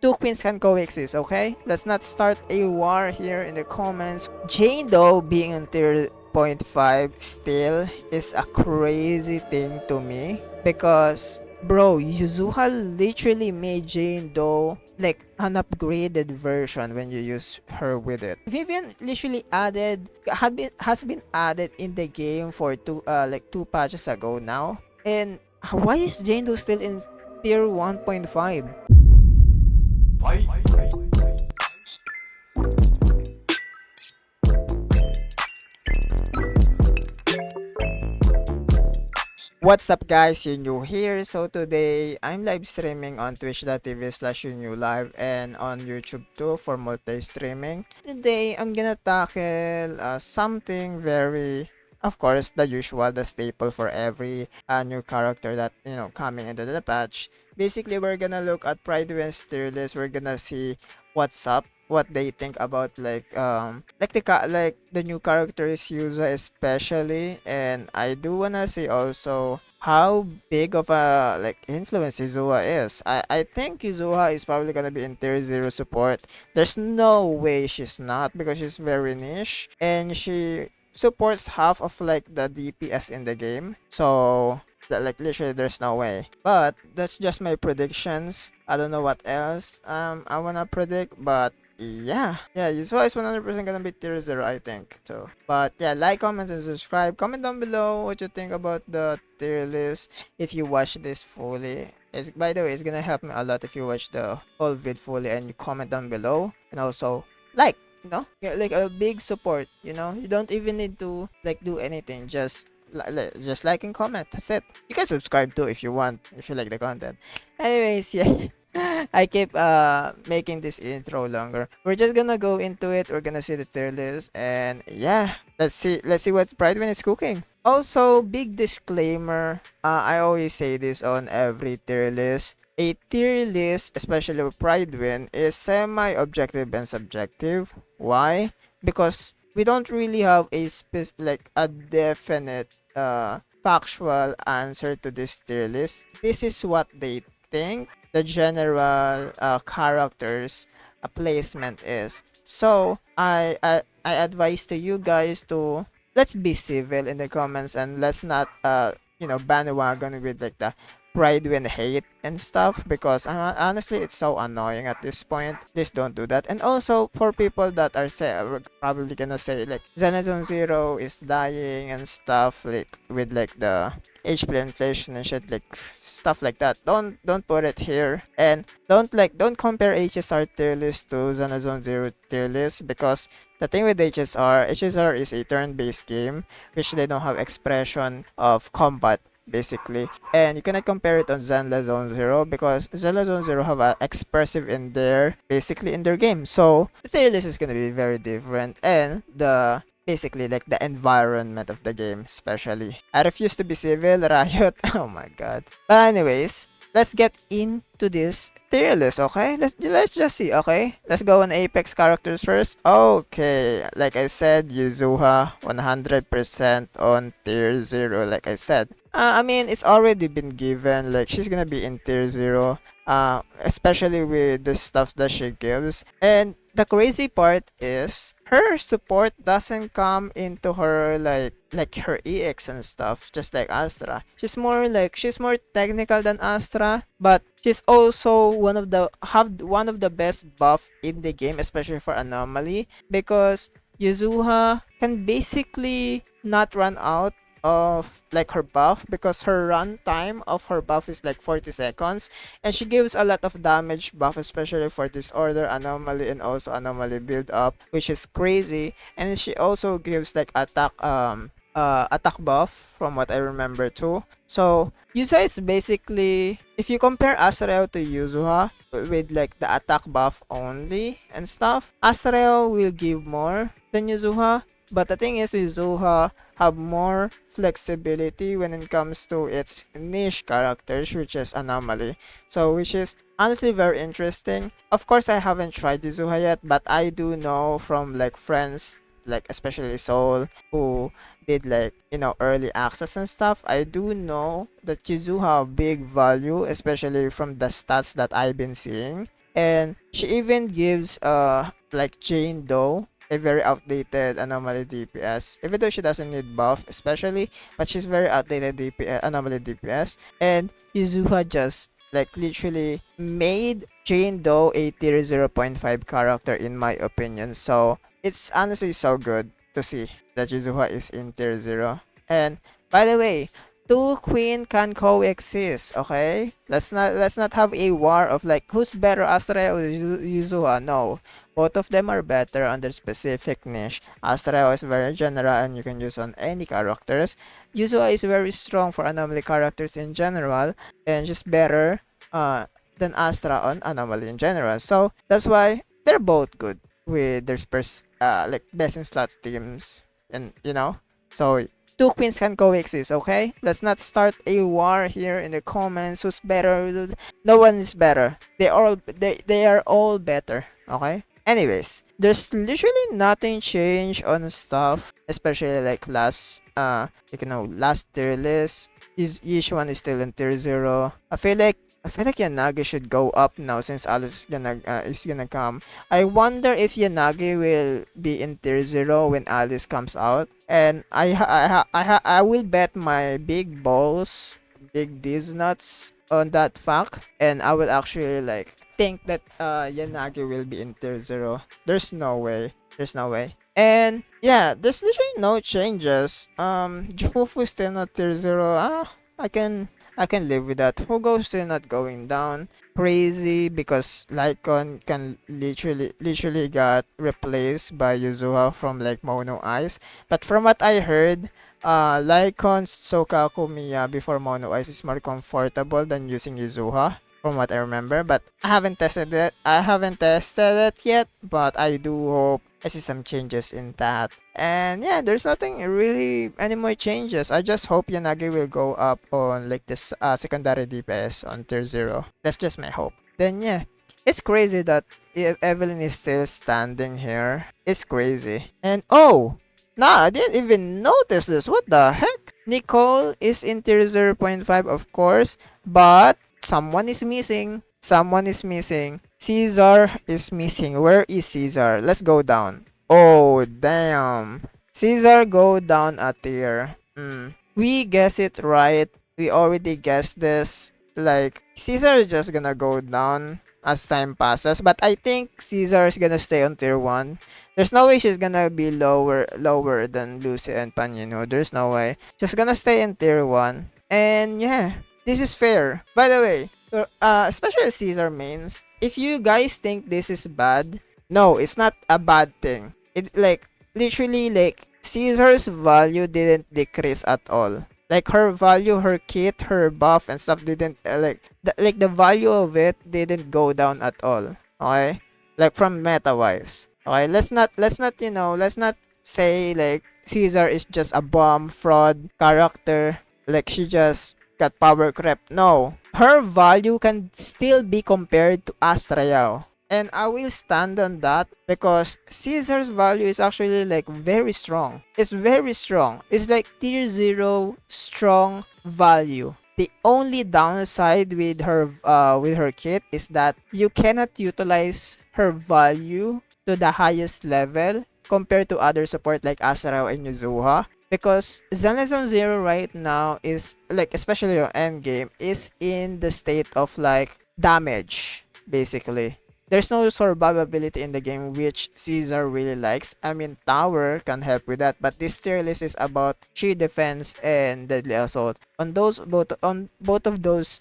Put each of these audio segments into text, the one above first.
two queens can coexist, okay? Let's not start a war here in the comments. Jane though being on tier 0.5 still is a crazy thing to me because bro, Yuzuha literally made Jane Doe like an upgraded version when you use her with it. Vivian literally has been added in the game for like two patches ago now. And why is Jane Doe still in tier 1.5? What's up guys, Hyun here. So today I'm live streaming on twitch.tv/live and on YouTube too for multi-streaming. Today I'm gonna tackle something very, of course, the usual, the staple for every new character that coming into the patch. Basically, we're gonna look at Pride Wins tier list. We're gonna see what's up, what they think about like the new characters Yuza especially, and I do wanna see also how big of a like influence Izuha is. I think Izuha is probably gonna be in tier 0 support. There's no way she's not because she's very niche and she supports half of like the DPS in the game. So like literally there's no way, but that's just my predictions. I don't know what else I wanna predict, but yeah, Yuzua is 100% gonna be tier 0, I think. So, but yeah, like, comment, and subscribe. Comment down below what you think about the tier list if you watch this fully. By the way, it's gonna help me a lot if you watch the whole vid fully and you comment down below. And also, like, get like a big support, You don't even need to, like, do anything. Just like and comment. That's it. You can subscribe too if you want, if you like the content. Anyways, yeah. I keep making this intro longer. We're just gonna go into it. We're gonna see the tier list, and yeah, let's see what Pridewin is cooking. Also, big disclaimer. I always say this on every tier list. A tier list, especially with Pridewin, is semi-objective and subjective. Why? Because we don't really have like a definite factual answer to this tier list. This is what they think the general characters placement is. So I advise to you guys to let's be civil in the comments and let's not bandwagon with like the pride when hate and stuff, because honestly it's so annoying at this point. Please don't do that. And also for people that are probably gonna say like Zenless Zero is dying and stuff, like with like the HP inflation and shit, like stuff like that, don't put it here. And don't compare HSR tier list to Zenless Zero tier list, because the thing with HSR is a turn-based game which they don't have expression of combat basically, and you cannot compare it on Zenless Zero because Zenless Zero have a expressive in there basically in their game. So the tier list is gonna be very different, and the basically like the environment of the game especially. I refuse to be civil, Riot. Oh my god. But anyways, let's get into this tier list, okay? Let's just see, okay? Let's go on Apex characters first. Okay, like I said, Yuzuha 100% on tier 0, like I said. I mean, it's already been given, like she's gonna be in tier 0, especially with the stuff that she gives. And the crazy part is her support doesn't come into her like her EX and stuff, just like Astra. She's more technical than Astra, but she's also one of the best buff in the game, especially for Anomaly, because Yuzuha can basically not run out of like her buff, because her runtime of her buff is like 40 seconds, and she gives a lot of damage buff, especially for Disorder, Anomaly, and also Anomaly build up, which is crazy. And she also gives like attack buff from what I remember too. So Yuzuha is basically, if you compare Asriel to Yuzuha with like the attack buff only and stuff, Asriel will give more than Yuzuha. But the thing is, Yuzuha have more flexibility when it comes to its niche characters, which is Anomaly. So, which is honestly very interesting. Of course, I haven't tried Yuzuha yet, but I do know from like friends, like especially Soul, who did like early access and stuff. I do know that Yuzuha have big value, especially from the stats that I've been seeing. And she even gives like Jane Doe a very outdated anomaly DPS, even though she doesn't need buff especially, but she's very outdated anomaly DPS. And Yuzuha just like literally made Jane Doe a tier 0.5 character in my opinion. So it's honestly so good to see that Yuzuha is in tier 0. And by the way, two queen can coexist, okay? Let's not have a war of like who's better, Astra or Yuzuha. No. Both of them are better on their specific niche. Astra is very general and you can use on any characters. Yuzuha is very strong for anomaly characters in general and just better than Astra on anomaly in general. So that's why they're both good with their like best in slots teams, and you know. So two queens can coexist, okay? Let's not start a war here in the comments. Who's better? No one is better. They are all better, okay? Anyways, there's literally nothing changed on stuff, especially like last tier list. Each one is still in tier 0. I feel like Yanagi should go up now since Alice is gonna come. I wonder if Yanagi will be in tier 0 when Alice comes out. And I will bet my big balls, big D's nuts on that fact. And I will actually like think that Yanagi will be in tier 0. There's no way. There's no way. And yeah, there's literally no changes. Jufufu is still not tier 0. I can live with that. Hugo still not going down. Crazy because Lycon can literally got replaced by Yuzuha from like Mono Eyes. But from what I heard, Lycon's Sokaku Miya before Mono Eyes is more comfortable than using Yuzuha. From what I remember, but I haven't tested it. I haven't tested it yet, but I do hope I see some changes in that. And yeah, there's nothing really any more changes. I just hope Yanagi will go up on like this secondary DPS on tier 0. That's just my hope. Then yeah, it's crazy that Evelyn is still standing here. It's crazy. And oh, nah, I didn't even notice this. What the heck? Nicole is in tier 0.5 of course, but someone is missing. Someone is missing. Caesar is missing. Where is Caesar? Let's go down. Oh, damn. Caesar go down a tier. We guess it right. We already guessed this. Like, Caesar is just gonna go down as time passes. But I think Caesar is gonna stay on tier 1. There's no way she's gonna be lower than Lucy and Panino. There's no way. She's gonna stay in tier 1. And yeah, this is fair. By the way, especially Caesar mains, if you guys think this is bad, no, it's not a bad thing. It like literally like Caesar's value didn't decrease at all. Like her value, her kit, her buff and stuff didn't the value of it didn't go down at all. Okay, like from meta wise. Okay, let's not say like Caesar is just a bomb fraud character. Like she just got power creep. No, her value can still be compared to Astrayao. And I will stand on that because Caesar's value is actually like very strong. It's very strong. It's like tier 0 strong value. The only downside with her kit is that you cannot utilize her value to the highest level compared to other support like Asarao and Yuzuha. Because Zenless on 0 right now is like, especially on endgame, is in the state of like damage basically. There's no survivability in the game, which Caesar really likes. I mean, Tower can help with that, but this tier list is about sheer defense and deadly assault. On both of those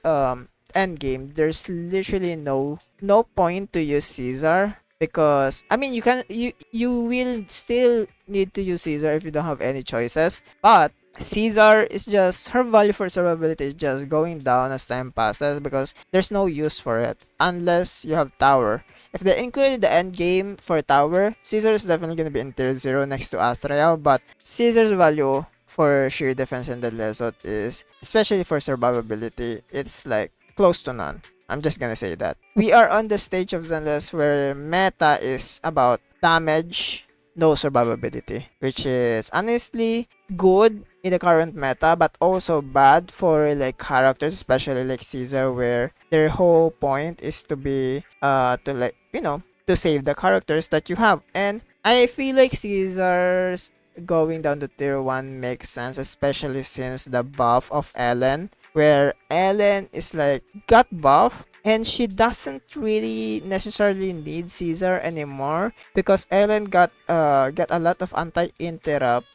end game, there's literally no point to use Caesar because I mean you will still need to use Caesar if you don't have any choices, but Caesar is just her value for survivability is just going down as time passes because there's no use for it unless you have Tower. If they included the end game for Tower, Caesar is definitely gonna be in tier 0 next to Astrayao, but Caesar's value for sheer defense and deadly assault is, especially for survivability, it's like close to none. I'm just gonna say that. We are on the stage of Zenless where meta is about damage, no survivability, which is honestly good in the current meta, but also bad for like characters, especially like Caesar, where their whole point is to be to like to save the characters that you have. And I feel like Caesar's going down to tier 1 makes sense, especially since the buff of Ellen, where Ellen is like got buff and she doesn't really necessarily need Caesar anymore because Ellen got a lot of anti-interrupt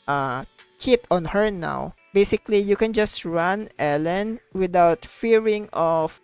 kit on her now. Basically, you can just run Ellen without fearing of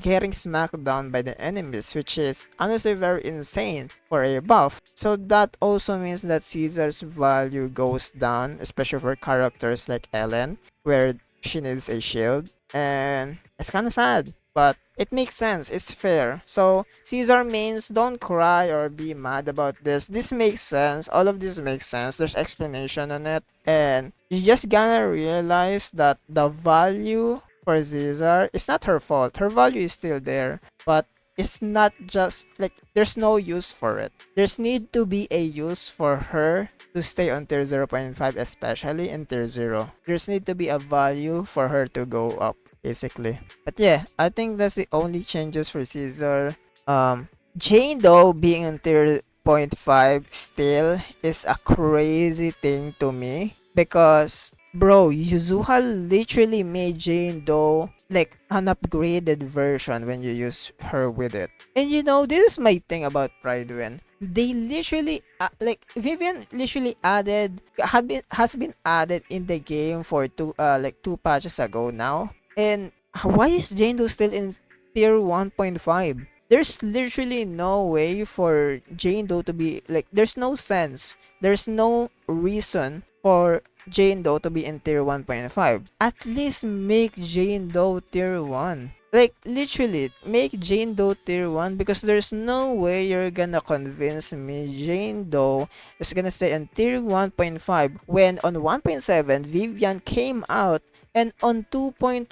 getting smacked down by the enemies, which is honestly very insane for a buff. So that also means that Caesar's value goes down, especially for characters like Ellen, where she needs a shield. And it's kind of sad, but it makes sense. It's fair. So Caesar mains, don't cry or be mad about this. This makes sense. All of this makes sense. There's explanation on it, and you just gonna realize that the value for Caesar is not her fault. Her value is still there, but it's not just like there's no use for it. There's need to be a use for her to stay on tier 0.5, especially in tier 0. There's need to be a value for her to go up, basically. But yeah, I think that's the only changes for Caesar. Jane though being on tier 0.5 still is a crazy thing to me because bro, Yuzuha literally made Jane Doe like an upgraded version when you use her with it. And this is my thing about Pride when they literally like Vivian literally has been added in the game for two patches ago now. And why is Jane Doe still in tier 1.5? There's literally no way for Jane Doe to be like there's no sense. There's no reason for Jane Doe to be in tier 1.5. At least make Jane Doe tier 1. Like literally make Jane Doe tier 1 because there's no way you're gonna convince me Jane Doe is gonna stay in tier 1.5 when on 1.7 Vivian came out and on 2.1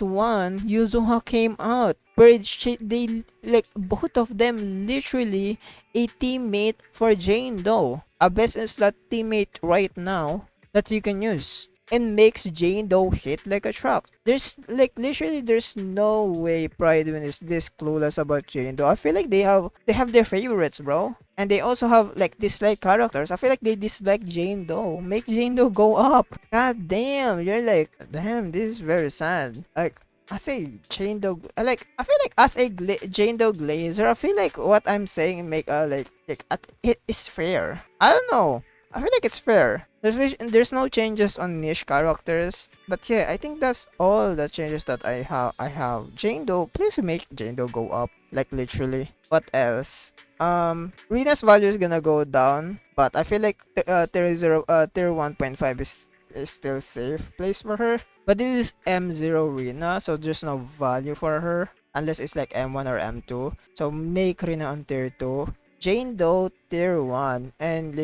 Yuzuha came out where they like both of them literally a teammate for Jane Doe, a best in slot teammate right now that you can use and makes Jane Doe hit like a truck. There's like literally there's no way Pride is this clueless about Jane Doe. I feel like they have their favorites, bro. And they also have like dislike characters. I feel like they dislike Jane Doe. Make Jane Doe go up. God damn, you're like damn, this is very sad. Like I say Jane Doe I feel like as a Jane Doe glazer, I feel like what I'm saying make it is fair. I don't know. I feel like it's fair. There's no changes on niche characters, but yeah, I think that's all the changes that I have. Jane Doe, please make Jane Doe go up, like literally. What else? Rena's value is gonna go down, but I feel like tier 1.5 is still safe place for her. But this is M0 Rena, so there's no value for her unless it's like M1 or M2. So make Rena on tier 2. Jane Doe tier 1 and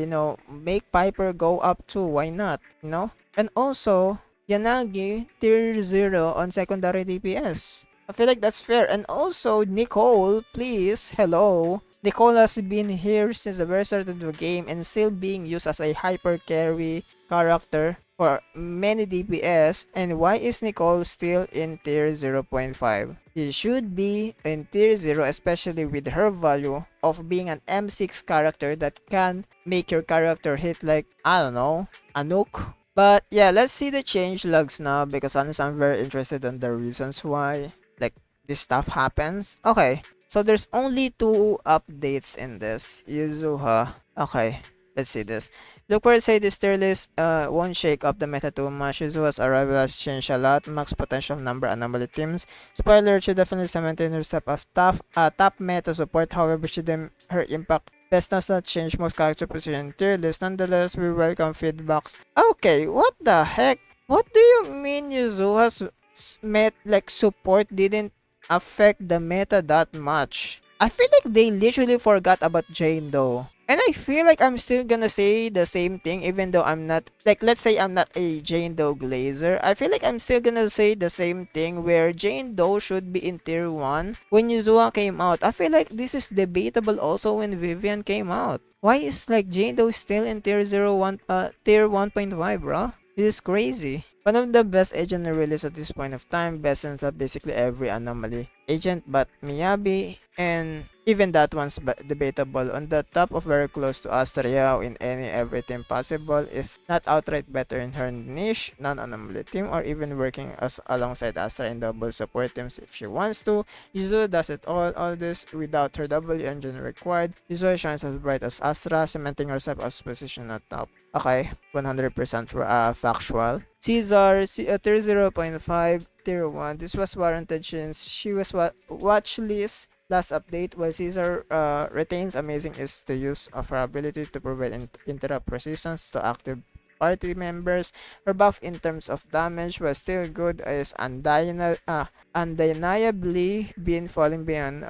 make Piper go up too, why not, and also Yanagi tier 0 on secondary DPS. I feel like that's fair. And also Nicole, please, hello, Nicole has been here since the very start of the game and still being used as a hyper carry character for many DPS. And why is Nicole still in tier 0.5? She should be in tier 0, especially with her value of being an M6 character that can make your character hit like, I don't know, a nuke. But yeah, let's see the change logs now because honestly I'm very interested in the reasons why like this stuff happens. Okay, so there's only 2 updates in this. Yuzuha. Okay, let's see this. Look where it say this tier list won't shake up the meta too much. Yuzuha's arrival has changed a lot. Max potential number anomaly teams. Spoiler, she definitely maintain her step of top meta support. However, her impact best does not change most character position tier list. Nonetheless, we welcome feedbacks. Okay, what the heck? What do you mean Yuzuha's support didn't affect the meta that much? I feel like they literally forgot about Jane Doe. And I feel like I'm still gonna say the same thing even though I'm not, like, let's say I'm not a Jane Doe glazer. I feel like I'm still gonna say the same thing where Jane Doe should be in tier 1 when Yuzuha came out. I feel like this is debatable also when Vivian came out. Why is like Jane Doe still in tier 1.5, bro? This is crazy. One of the best agent released at this point of time, best in basically every anomaly agent but Miyabi, and even that one's debatable. On the top of very close to Astria in any everything possible, if not outright better in her niche, non-anomaly team, or even working as alongside Astra in double support teams if she wants to. Yuzuru does it all this without her W engine required. Yuzuru shines as bright as Astra, cementing herself as position at top. Okay, 100% factual. Caesar, 0.5, Tier 1. This was warranted since she was watch list last update, while Caesar retains amazing is the use of her ability to provide interrupt resistance to active party members. Her buff in terms of damage was still good as undeniably been falling beyond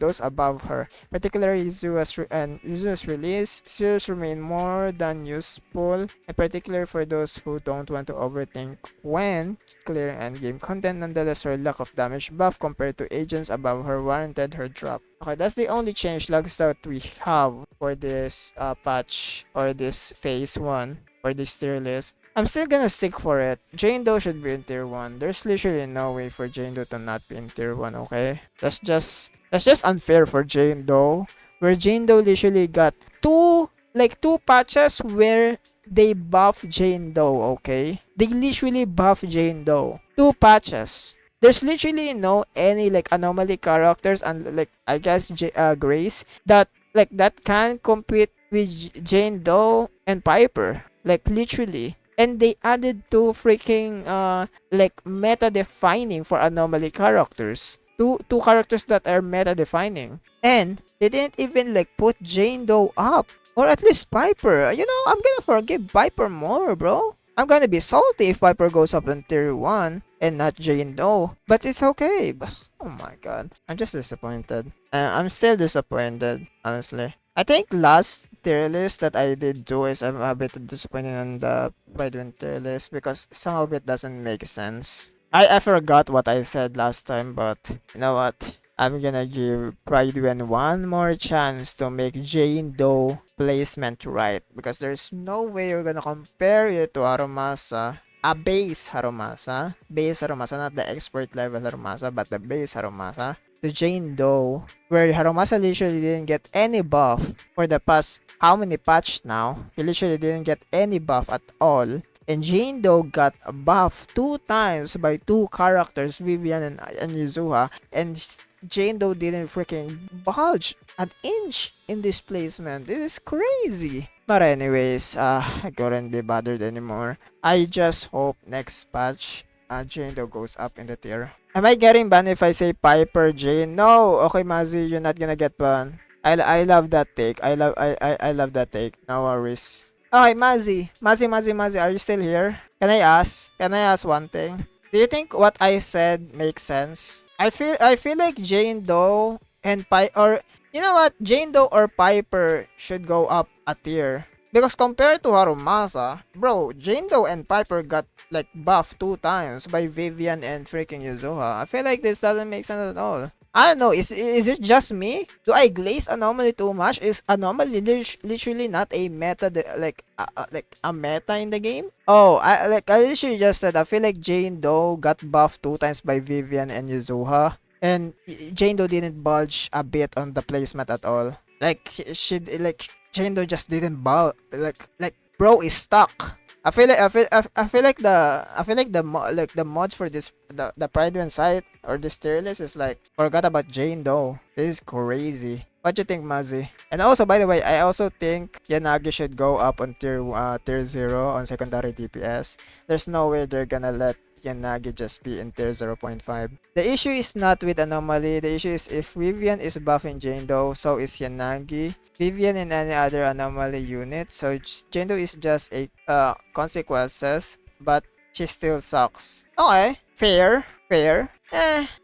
those above her. Particularly Yuzu's release skills remain more than useful, in particular for those who don't want to overthink when clearing endgame content. Nonetheless, her lack of damage buff compared to agents above her warranted her drop. Okay, that's the only changelogs that we have for this patch or this phase 1 for this tier list. I'm still gonna stick for it. Jane Doe should be in tier 1. There's literally no way for Jane Doe to not be in tier 1, okay? That's just unfair for Jane Doe. Where Jane Doe literally got two patches where they buff Jane Doe, okay? They literally buff Jane Doe. Two patches. There's literally no any like anomaly characters and like I guess Grace that can compete with Jane Doe and Piper. Like literally. And they added two freaking like meta defining for anomaly characters. Two characters that are meta defining. And they didn't even like put Jane Doe up. Or at least Piper. You know, I'm gonna forgive Piper more, bro. I'm gonna be salty if Piper goes up in tier 1 and not Jane Doe. But it's okay. Oh my god. I'm just disappointed. I'm still disappointed, honestly. I think last tier list that I did do is I'm a bit disappointed on the Pride tier list because some of it doesn't make sense. I forgot what I said last time, but you know what? I'm gonna give Pride one more chance to make Jane Doe placement right because there's no way you're gonna compare it to Harumasa. A base Harumasa, not the expert level Harumasa, but the base Harumasa to Jane Doe, where Harumasa literally didn't get any buff for the past how many patch now? He literally didn't get any buff at all. And Jane Doe got a buff 2 times by 2 characters, Vivian and Yuzuha, and Jane Doe didn't freaking budge an inch in this placement. This is crazy. But anyways, I couldn't be bothered anymore. I just hope next patch, Jane Doe goes up in the tier. Am I getting banned if I say Piper Jane? No. Okay, Mazi, you're not gonna get banned. I love that take. I love that take. No worries. Okay, Mazi, are you still here? Can I ask one thing? Do you think what I said makes sense? I feel like Jane Doe and or you know what? Jane Doe or Piper should go up a tier. Because compared to Harumasa, bro, Jane Doe and Piper got like buffed 2 times by Vivian and freaking Yuzuha. I feel like this doesn't make sense at all. I don't know, is it just me? Do I glaze Anomaly too much? Is Anomaly literally not a meta, like a meta in the game? Oh, I literally just said, I feel like Jane Doe got buffed 2 times by Vivian and Yuzuha. And Jane Doe didn't budge a bit on the placement at all. Like, Jane Doe just didn't bulge. Like, bro is stuck. I feel like the mods for this the Pride site or this tier list is like forgot about Jane Doe. This is crazy. What do you think, Mazi? And also, by the way, I also think Yanagi should go up on tier 0 on secondary DPS. There's no way they're gonna let Yanagi just be in tier 0.5. The issue is not with Anomaly. The issue is if Vivian is buffing Jane Doe, so is Yanagi. Vivian in any other Anomaly unit. So Jane Doe is just a consequences, but she still sucks. Okay, fair.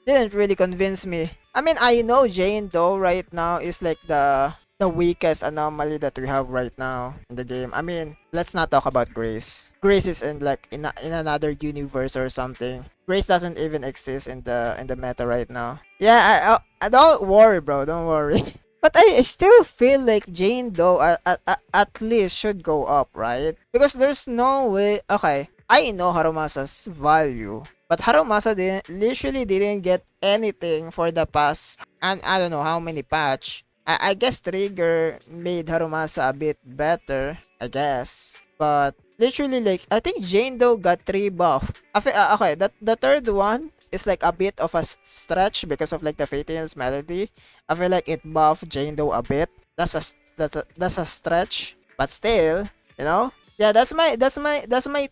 Didn't really convince me. I mean, I know Jane Doe right now is like the weakest anomaly that we have right now in the game. I mean, let's not talk about Grace. Grace is in like in another universe or something. Grace doesn't even exist in the meta right now. Yeah, I don't worry, bro. Don't worry. But I still feel like Jane Doe at least should go up, right? Because there's no way. Okay, I know Harumasa's value, but Harumasa literally didn't get anything for the past, and I don't know how many patch. I guess Trigger made Harumasa a bit better, I guess. But literally, like, I think Jane Doe got 3 buff. Okay, the third one is like a bit of a stretch because of like the Phaeton's melody. I feel like it buffed Jane Doe a bit. That's a stretch, but still, you know. Yeah, that's my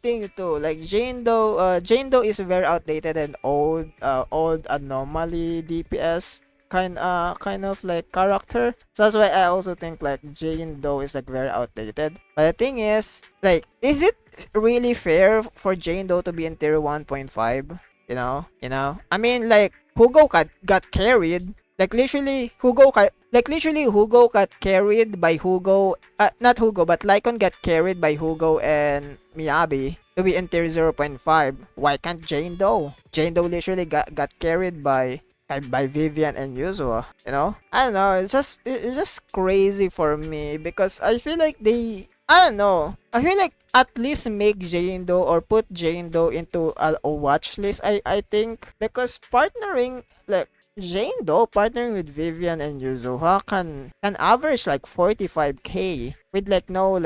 thing too. Like Jane Doe is very outdated and old anomaly DPS kind of like character. So that's why I also think like Jane Doe is like very outdated. But the thing is, like, is it really fair for Jane Doe to be in tier 1.5? I mean, like, Hugo got carried. Like literally Hugo got carried by Hugo, not Hugo, but Lycon got carried by Hugo and Miyabi to be in tier 0.5. Why can't Jane Doe? Jane Doe literally got carried by Vivian and Yuzua, you know? I don't know, it's just crazy for me because I feel like I don't know. I feel like at least make Jane Doe or put Jane Doe into a watch list. I think because partnering like Jane Doe partnering with Vivian and Yuzuha can average like 45k with like no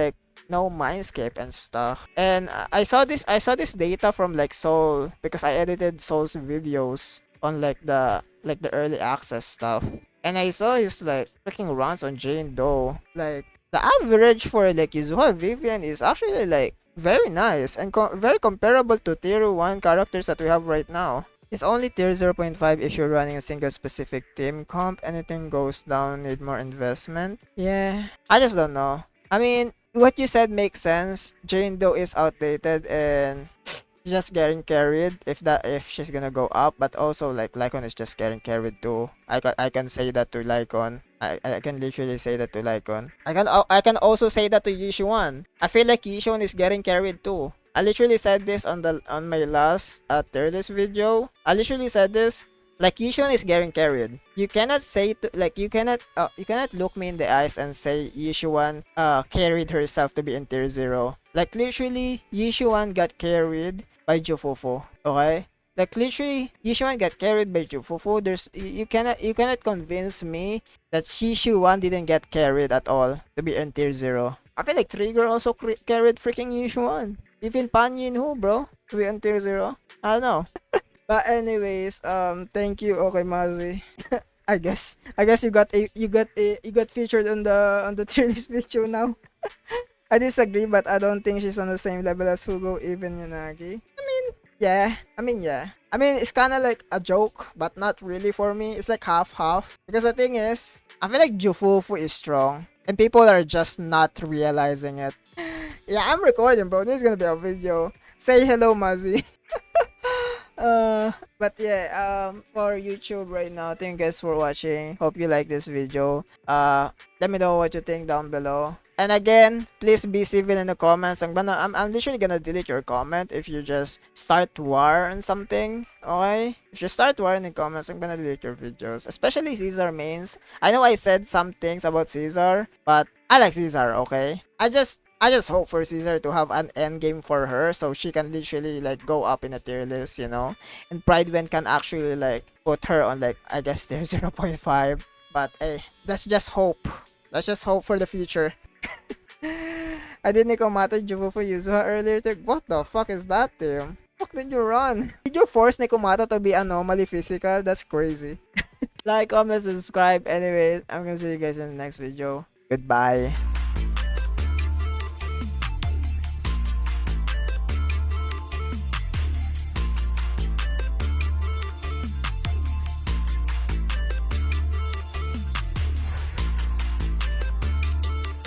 mindscape and stuff. And I saw this data from like Soul because I edited Soul's videos on like the early access stuff. And I saw his like freaking runs on Jane Doe. Like the average for like Yuzuha Vivian is actually like very nice and very comparable to tier 1 characters that we have right now. It's only tier 0.5 if you're running a single specific team comp. Anything goes down, need more investment. Yeah, I just don't know. I mean, what you said makes sense. Jane Doe is outdated and just getting carried if she's gonna go up, but also like Lycon is just getting carried too. I can say that to Lycon. I can literally say that to Lycon. I can also say that to Yishuan. I feel like Yishuan is getting carried too. I literally said this on my last tier list video. I literally said this. Like Yishuan is getting carried. You cannot say to like you cannot look me in the eyes and say Yishuan carried herself to be in tier 0. Like literally Yishuan got carried by Jufufu. Okay? Like literally Yishuan got carried by Jufufu. You cannot convince me that Yishuan didn't get carried at all to be in tier 0. I feel like Trigger also carried freaking Yishuan. Even Pan Yinhu, bro, to be in tier 0. I don't know. But anyways, thank you, okay, Mazi. I guess you got featured on the tier list video now. I disagree, but I don't think she's on the same level as Hugo, even Yanagi. Yeah. I mean, it's kind of like a joke, but not really for me. It's like half-half. Because the thing is, I feel like Jufufu is strong, and people are just not realizing it. Yeah, I'm recording, bro. This is gonna be a video. Say hello, Mazi. But yeah, for YouTube right now, thank you guys for watching. Hope you like this video. Let me know what you think down below. And again, please be civil in the comments. I'm literally gonna delete your comment if you just start war and something. Okay? If you start war in the comments, I'm gonna delete your videos. Especially Caesar mains. I know I said some things about Caesar, but I like Caesar, okay? I just hope for Caesar to have an end game for her so she can literally like go up in a tier list, you know? And Pridewind can actually like put her on like I guess tier 0.5. But hey, let's just hope. Let's just hope for the future. I did Nikomata Jufufu Yuzuha earlier. What the fuck is that, Tim? Fuck did you run? Did you force Nikomata to be anomaly physical? That's crazy. Like, comment, subscribe. Anyway, I'm gonna see you guys in the next video. Goodbye.